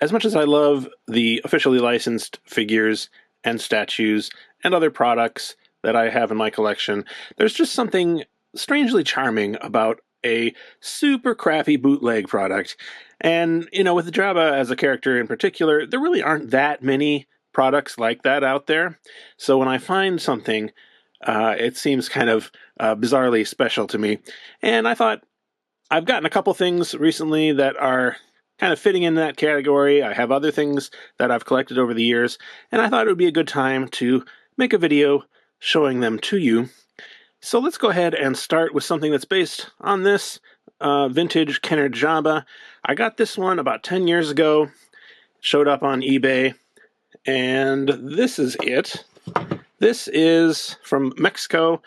as much as I love the officially licensed figures and statues and other products that I have in my collection, there's just something strangely charming about a super crappy bootleg product. And, with Jabba as a character in particular, there really aren't that many products like that out there. So when I find something, it seems kind of bizarrely special to me. And I thought, I've gotten a couple things recently that are kind of fitting in that category. I have other things that I've collected over the years, and I thought it would be a good time to make a video showing them to you. So let's go ahead and start with something that's based on this vintage Kenner Jabba. I got this one about 10 years ago. It showed up on eBay, and this is it. This is from Mexico.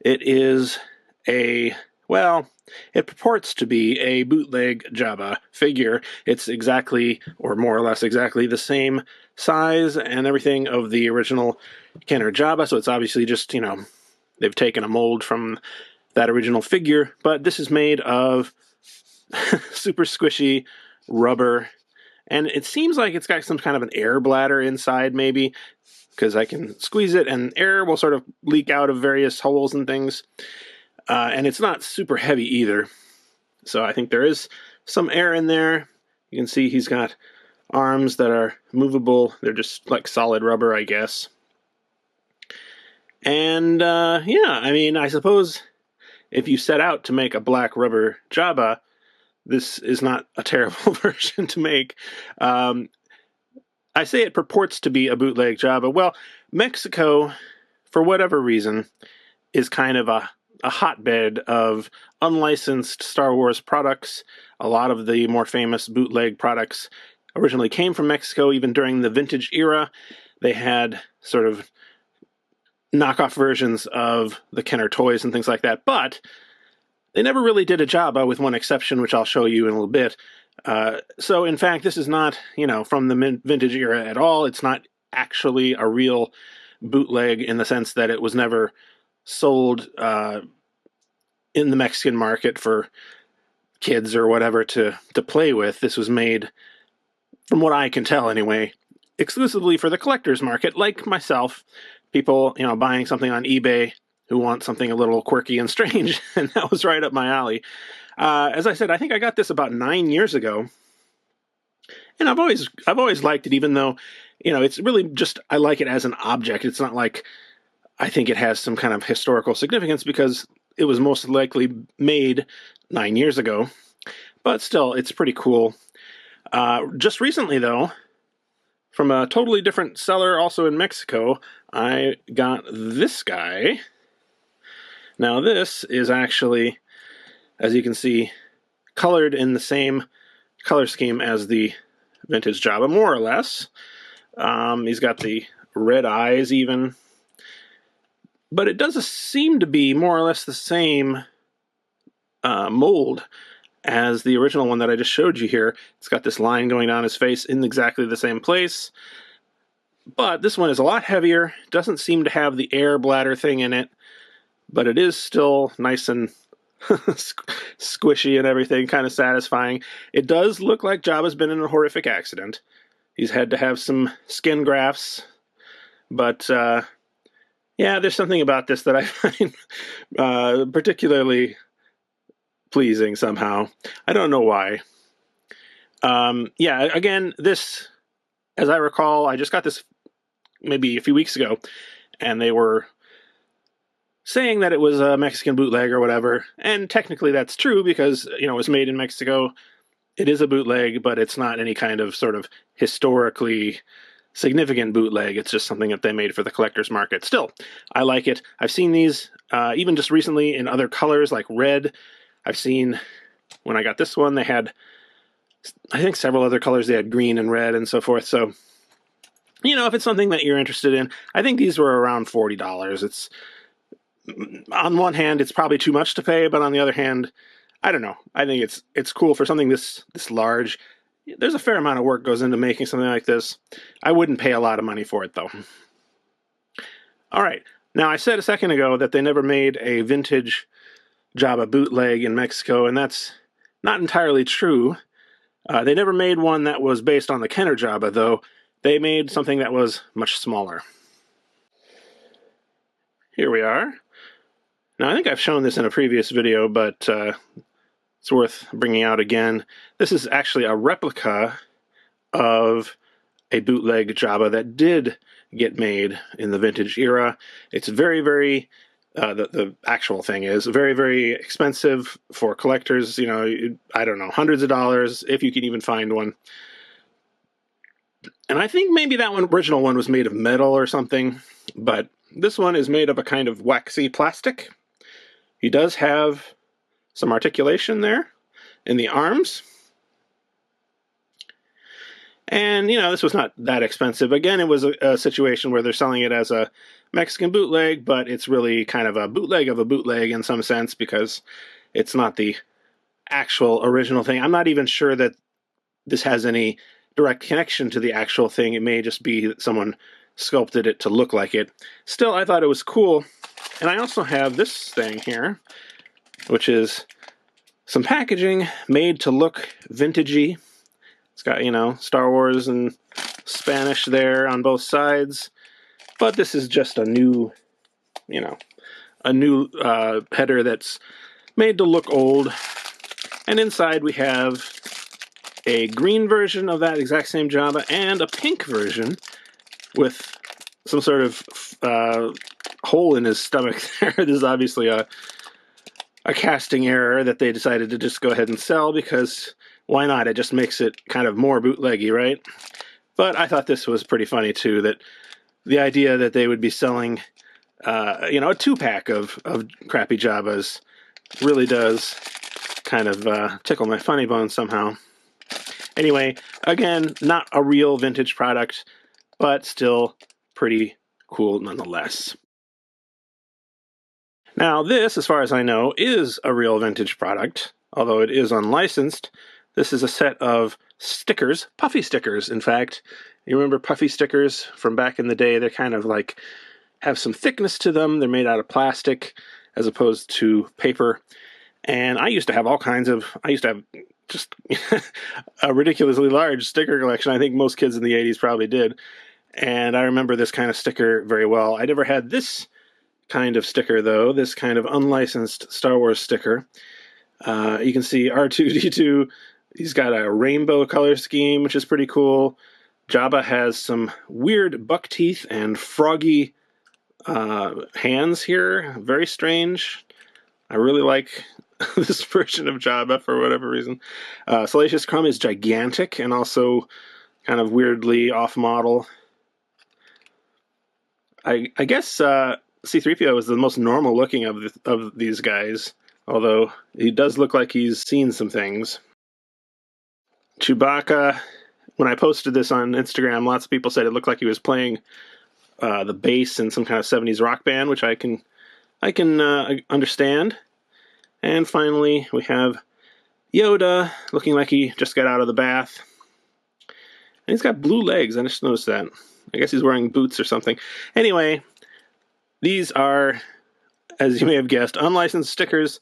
It is it purports to be a bootleg Jabba figure. It's exactly, or more or less exactly, the same size and everything of the original Kenner Jabba, so it's obviously just, they've taken a mold from that original figure, but this is made of super squishy rubber, and it seems like it's got some kind of an air bladder inside, maybe, because I can squeeze it and air will sort of leak out of various holes and things. And it's not super heavy either. So I think there is some air in there. You can see he's got arms that are movable. They're just like solid rubber, I guess. And I suppose if you set out to make a black rubber Jabba, this is not a terrible version to make. I say it purports to be a bootleg Jabba. Well, Mexico, for whatever reason, is kind of a hotbed of unlicensed Star Wars products. A lot of the more famous bootleg products originally came from Mexico. Even during the vintage era, they had sort of knockoff versions of the Kenner toys and things like that, but they never really did a Jabba, with one exception, which I'll show you in a little bit. So in fact, this is not, from the vintage era at all. It's not actually a real bootleg in the sense that it was never sold in the Mexican market for kids or whatever to play with. This was made, from what I can tell anyway, exclusively for the collector's market, like myself. People, buying something on eBay who want something a little quirky and strange, and that was right up my alley. As I said, I think I got this about 9 years ago, and I've always liked it, even though, it's really just, I like it as an object. It's not like I think it has some kind of historical significance because it was most likely made 9 years ago. But still, it's pretty cool. Just recently, though, from a totally different seller also in Mexico, I got this guy. Now this is actually, as you can see, colored in the same color scheme as the vintage Jabba, more or less. He's got the red eyes even. But it does seem to be more or less the same mold as the original one that I just showed you here. It's got this line going down his face in exactly the same place. But this one is a lot heavier. Doesn't seem to have the air bladder thing in it. But it is still nice and squishy and everything, kind of satisfying. It does look like Jabba's been in a horrific accident. He's had to have some skin grafts. But yeah, there's something about this that I find particularly pleasing somehow. I don't know why. Again, this, as I recall, I just got this maybe a few weeks ago, and they were saying that it was a Mexican bootleg or whatever, and technically that's true because, it was made in Mexico. It is a bootleg, but it's not any kind of sort of historically significant bootleg. It's just something that they made for the collector's market. Still, I like it. I've seen these even just recently in other colors like red. I've seen, when I got this one, they had, I think, several other colors. They had green and red and so forth. So, if it's something that you're interested in, I think these were around $40. It's, on one hand, it's probably too much to pay, but on the other hand, I don't know. I think it's cool for something this large. There's a fair amount of work goes into making something like this. I wouldn't pay a lot of money for it, though. All right. Now, I said a second ago that they never made a vintage Jabba bootleg in Mexico, and that's not entirely true. They never made one that was based on the Kenner Jabba, though. They made something that was much smaller. Here we are. Now, I think I've shown this in a previous video, but it's worth bringing out again. This is actually a replica of a bootleg Jabba that did get made in the vintage era. It's very, very... the actual thing is very, very expensive for collectors. You know, I don't know, hundreds of dollars if you can even find one. And I think maybe that original one was made of metal or something, but this one is made of a kind of waxy plastic. He does have some articulation there in the arms. And, you know, this was not that expensive. Again, it was a situation where they're selling it as a Mexican bootleg, but it's really kind of a bootleg of a bootleg in some sense because it's not the actual original thing. I'm not even sure that this has any direct connection to the actual thing. It may just be that someone sculpted it to look like it. Still, I thought it was cool. And I also have this thing here, which is some packaging made to look vintagey. It's got, you know, Star Wars and Spanish there on both sides. But this is just a new, you know, a new header that's made to look old. And inside we have a green version of that exact same Jabba and a pink version with some sort of hole in his stomach there. This is obviously a casting error that they decided to just go ahead and sell because... why not? It just makes it kind of more bootleggy, right? But I thought this was pretty funny, too, that the idea that they would be selling, you know, a 2-pack of crappy Jabbas really does kind of tickle my funny bone somehow. Anyway, again, not a real vintage product, but still pretty cool nonetheless. Now, this, as far as I know, is a real vintage product, although it is unlicensed. This is a set of stickers, Puffy stickers, in fact. You remember Puffy stickers from back in the day? They're kind of like, have some thickness to them. They're made out of plastic as opposed to paper. And I used to have all kinds of, I used to have just a ridiculously large sticker collection. I think most kids in the 80s probably did. And I remember this kind of sticker very well. I never had this kind of sticker, though, this kind of unlicensed Star Wars sticker. You can see R2-D2. He's got a rainbow color scheme, which is pretty cool. Jabba has some weird buck teeth and froggy hands here. Very strange. I really like this version of Jabba for whatever reason. Salacious Crumb is gigantic and also kind of weirdly off-model. I guess C-3PO is the most normal looking of these guys, although he does look like he's seen some things. Chewbacca, when I posted this on Instagram, lots of people said it looked like he was playing the bass in some kind of 70s rock band, which I can understand. And finally, we have Yoda, looking like he just got out of the bath. And he's got blue legs, I just noticed that. I guess he's wearing boots or something. Anyway, these are, as you may have guessed, unlicensed stickers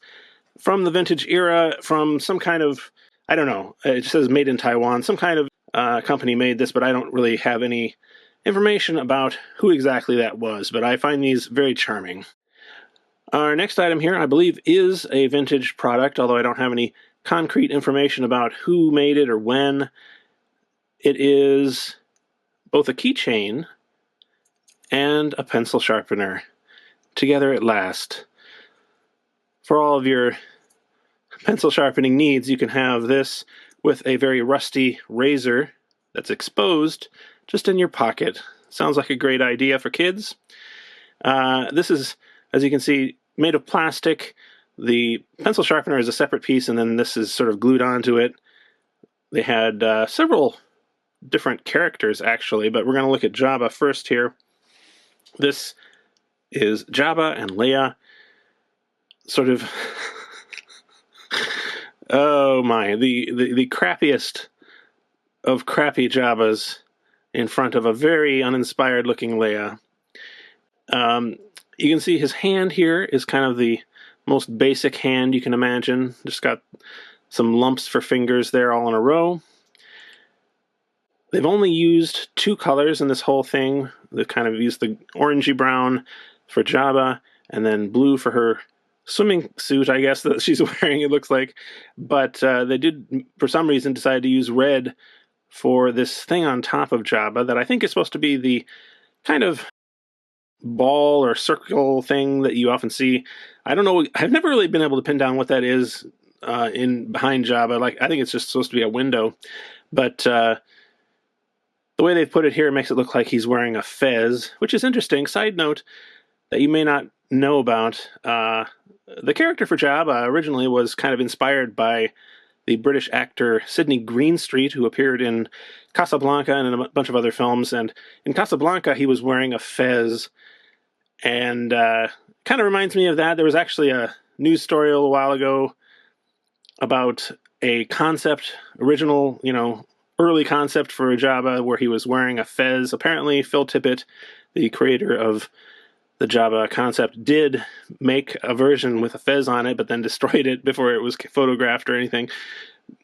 from the vintage era, from some kind of, I don't know, it just says made in Taiwan. Some kind of company made this, but I don't really have any information about who exactly that was. But I find these very charming. Our next item here, I believe, is a vintage product, although I don't have any concrete information about who made it or when. It is both a keychain and a pencil sharpener, together at last. For all of your pencil sharpening needs, you can have this with a very rusty razor that's exposed just in your pocket. Sounds like a great idea for kids. This is, as you can see, made of plastic. The pencil sharpener is a separate piece, and then this is sort of glued onto it. They had several different characters, actually, but we're going to look at Jabba first here. This is Jabba and Leia, sort of... oh my, the crappiest of crappy Jabbas in front of a very uninspired looking Leia. You can see his hand here is kind of the most basic hand you can imagine. Just got some lumps for fingers there all in a row. They've only used 2 colors in this whole thing. They've kind of used the orangey brown for Jabba, and then blue for her swimming suit, I guess, that she's wearing, it looks like. But they did, for some reason, decide to use red for this thing on top of Jabba that I think is supposed to be the kind of ball or circle thing that you often see. I don't know. I've never really been able to pin down what that is in behind Jabba. Like, I think it's just supposed to be a window. But the way they've put it here makes it look like he's wearing a fez, which is interesting. Side note that you may not know about, the character for Jabba originally was kind of inspired by the British actor Sidney Greenstreet, who appeared in Casablanca and in a bunch of other films. And in Casablanca, he was wearing a fez, and kind of reminds me of that. There was actually a news story a little while ago about a concept, original, early concept for Jabba where he was wearing a fez. Apparently, Phil Tippett, the creator of the Jabba concept, did make a version with a fez on it, but then destroyed it before it was photographed or anything,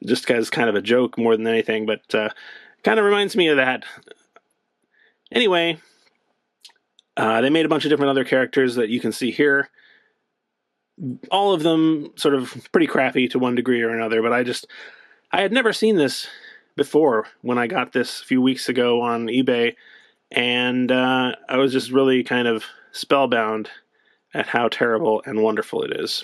just as kind of a joke more than anything. But kind of reminds me of that. Anyway, they made a bunch of different other characters that you can see here. All of them sort of pretty crappy to one degree or another, but I had never seen this before when I got this a few weeks ago on eBay, and I was just really kind of spellbound at how terrible and wonderful it is.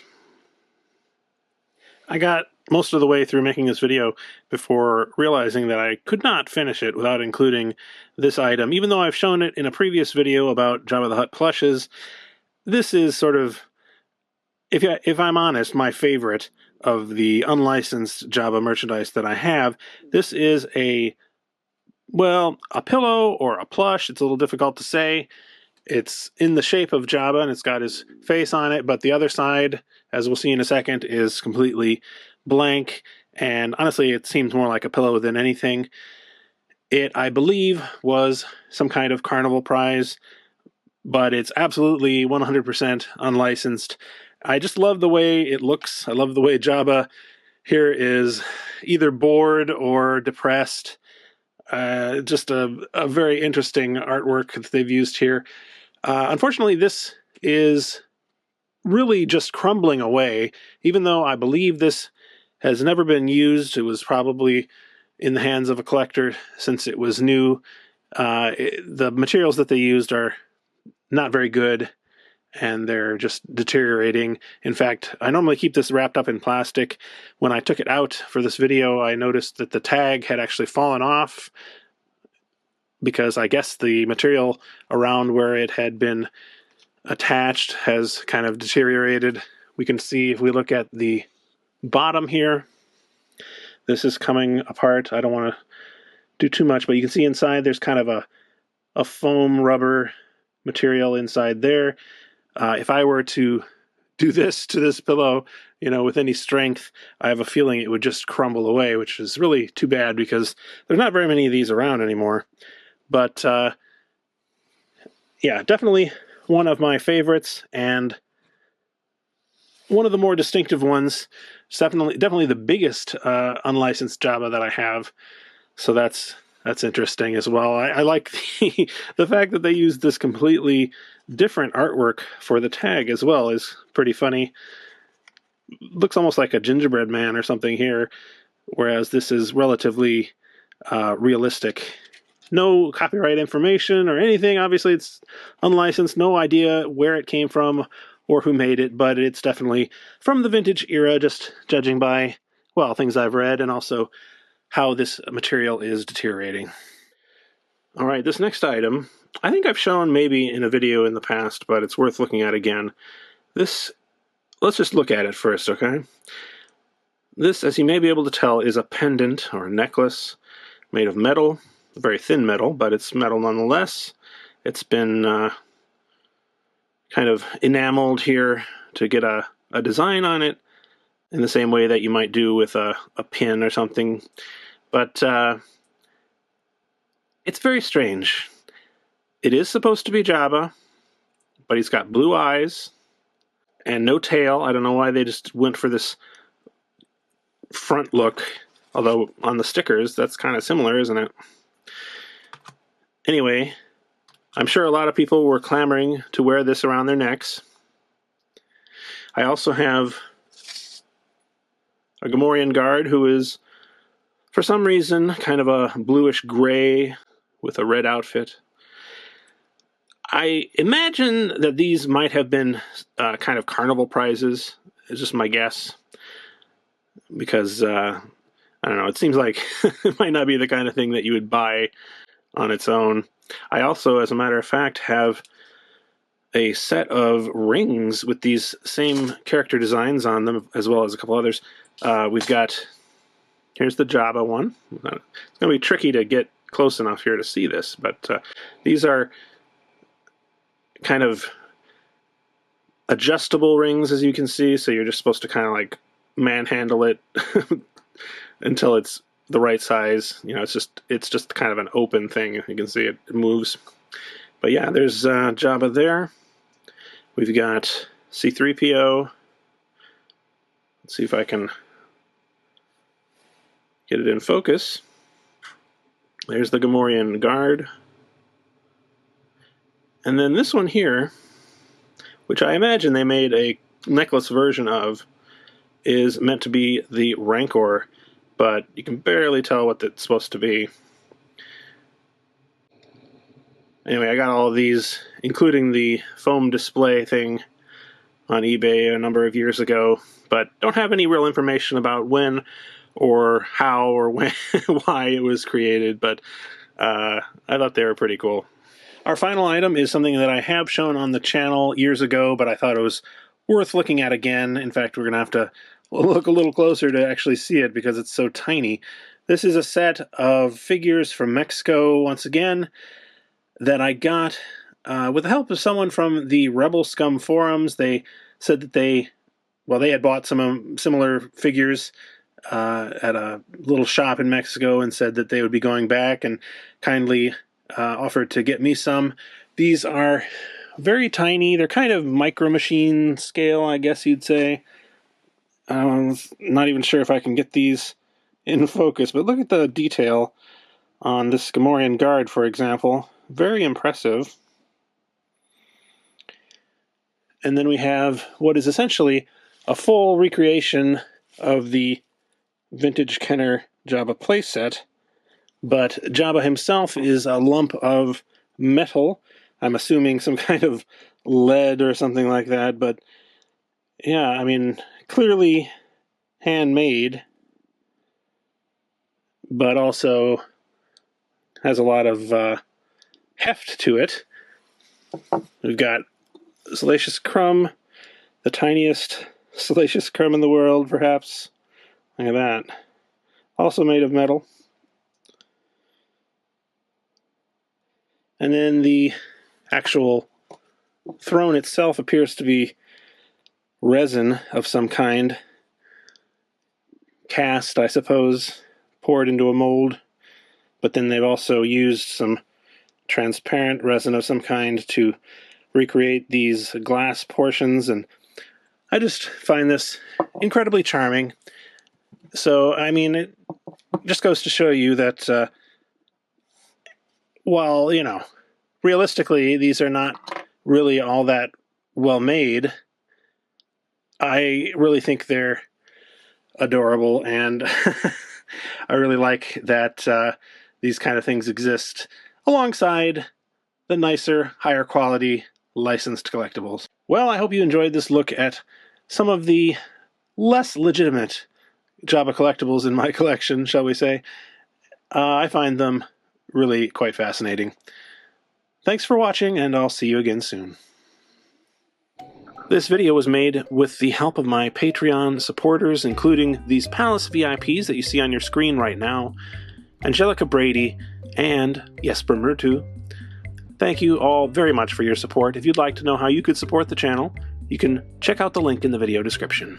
I got most of the way through making this video before realizing that I could not finish it without including this item. Even though I've shown it in a previous video about Jabba the Hutt plushes, this is sort of, if I'm honest, my favorite of the unlicensed Jabba merchandise that I have. This is a pillow or a plush. It's a little difficult to say. It's in the shape of Jabba, and it's got his face on it, but the other side, as we'll see in a second, is completely blank, and honestly, it seems more like a pillow than anything. It, I believe, was some kind of carnival prize, but it's absolutely 100% unlicensed. I just love the way it looks. I love the way Jabba here is either bored or depressed. Just a very interesting artwork that they've used here. Unfortunately, this is really just crumbling away, even though I believe this has never been used. It was probably in the hands of a collector since it was new. The materials that they used are not very good, and they're just deteriorating. In fact, I normally keep this wrapped up in plastic. When I took it out for this video, I noticed that the tag had actually fallen off because I guess the material around where it had been attached has kind of deteriorated. We can see if we look at the bottom here, this is coming apart. I don't want to do too much, but you can see inside there's kind of a foam rubber material inside there. If I were to do this to this pillow, with any strength, I have a feeling it would just crumble away, which is really too bad because there's not very many of these around anymore. But yeah, definitely one of my favorites and one of the more distinctive ones. It's definitely the biggest unlicensed Jabba that I have. So that's interesting as well. I like the fact that they used this completely different artwork for the tag as well is pretty funny. Looks almost like a gingerbread man or something here, whereas this is relatively realistic. No copyright information or anything. Obviously, it's unlicensed. No idea where it came from or who made it, but it's definitely from the vintage era, just judging by, things I've read and also how this material is deteriorating. All right, this next item, I think I've shown maybe in a video in the past, but it's worth looking at again. Let's just look at it first, okay? This, as you may be able to tell, is a pendant or a necklace made of metal, very thin metal, but it's metal nonetheless. It's been kind of enameled here to get a design on it in the same way that you might do with a pin or something. But it's very strange. It is supposed to be Jabba, but he's got blue eyes and no tail. I don't know why they just went for this front look, although on the stickers that's kind of similar, isn't it? Anyway, I'm sure a lot of people were clamoring to wear this around their necks. I also have a Gamorrean guard who is, for some reason, kind of a bluish gray with a red outfit. I imagine that these might have been kind of carnival prizes. It's just my guess. Because, I don't know, it seems like it might not be the kind of thing that you would buy on its own. I also, as a matter of fact, have a set of rings with these same character designs on them, as well as a couple others. We've got, here's the Jabba one. It's going to be tricky to get close enough here to see this, but these are kind of adjustable rings, as you can see, so you're just supposed to kind of like manhandle it until it's the right size. You know, it's just kind of an open thing. You can see it moves. But yeah, there's Jabba there. We've got C-3PO. Let's see if I can get it in focus. There's the Gamorrean guard. And then this one here, which I imagine they made a necklace version of, is meant to be the Rancor, but you can barely tell what it's supposed to be. Anyway, I got all of these, including the foam display thing, on eBay a number of years ago, but don't have any real information about when or how or when, why it was created, but I thought they were pretty cool. Our final item is something that I have shown on the channel years ago, but I thought it was worth looking at again. In fact, we're going to have to look a little closer to actually see it because it's so tiny. This is a set of figures from Mexico, once again, that I got with the help of someone from the Rebel Scum forums. They said that they had bought some similar figures at a little shop in Mexico and said that they would be going back and kindly offered to get me some. These are very tiny. They're kind of micro machine scale, I guess you'd say. I'm not even sure if I can get these in focus, but look at the detail on this Gamorrean guard, for example. Very impressive. And then we have what is essentially a full recreation of the vintage Kenner Jabba playset, but Jabba himself is a lump of metal. I'm assuming some kind of lead or something like that, but yeah, I mean, clearly handmade, but also has a lot of heft to it. We've got Salacious Crumb, the tiniest Salacious Crumb in the world, perhaps. Look at that. Also made of metal. And then the actual throne itself appears to be resin of some kind. Cast, I suppose, poured into a mold. But then they've also used some transparent resin of some kind to recreate these glass portions, and I just find this incredibly charming. So, I mean, it just goes to show you that while, you know, realistically these are not really all that well made, I really think they're adorable, and I really like that these kind of things exist alongside the nicer, higher quality licensed collectibles. Well, I hope you enjoyed this look at some of the less legitimate Jabba collectibles in my collection, shall we say. I find them really quite fascinating. Thanks for watching, and I'll see you again soon. This video was made with the help of my Patreon supporters, including these Palace VIPs that you see on your screen right now, Angelica Brady, and Jesper Murtu. Thank you all very much for your support. If you'd like to know how you could support the channel, you can check out the link in the video description.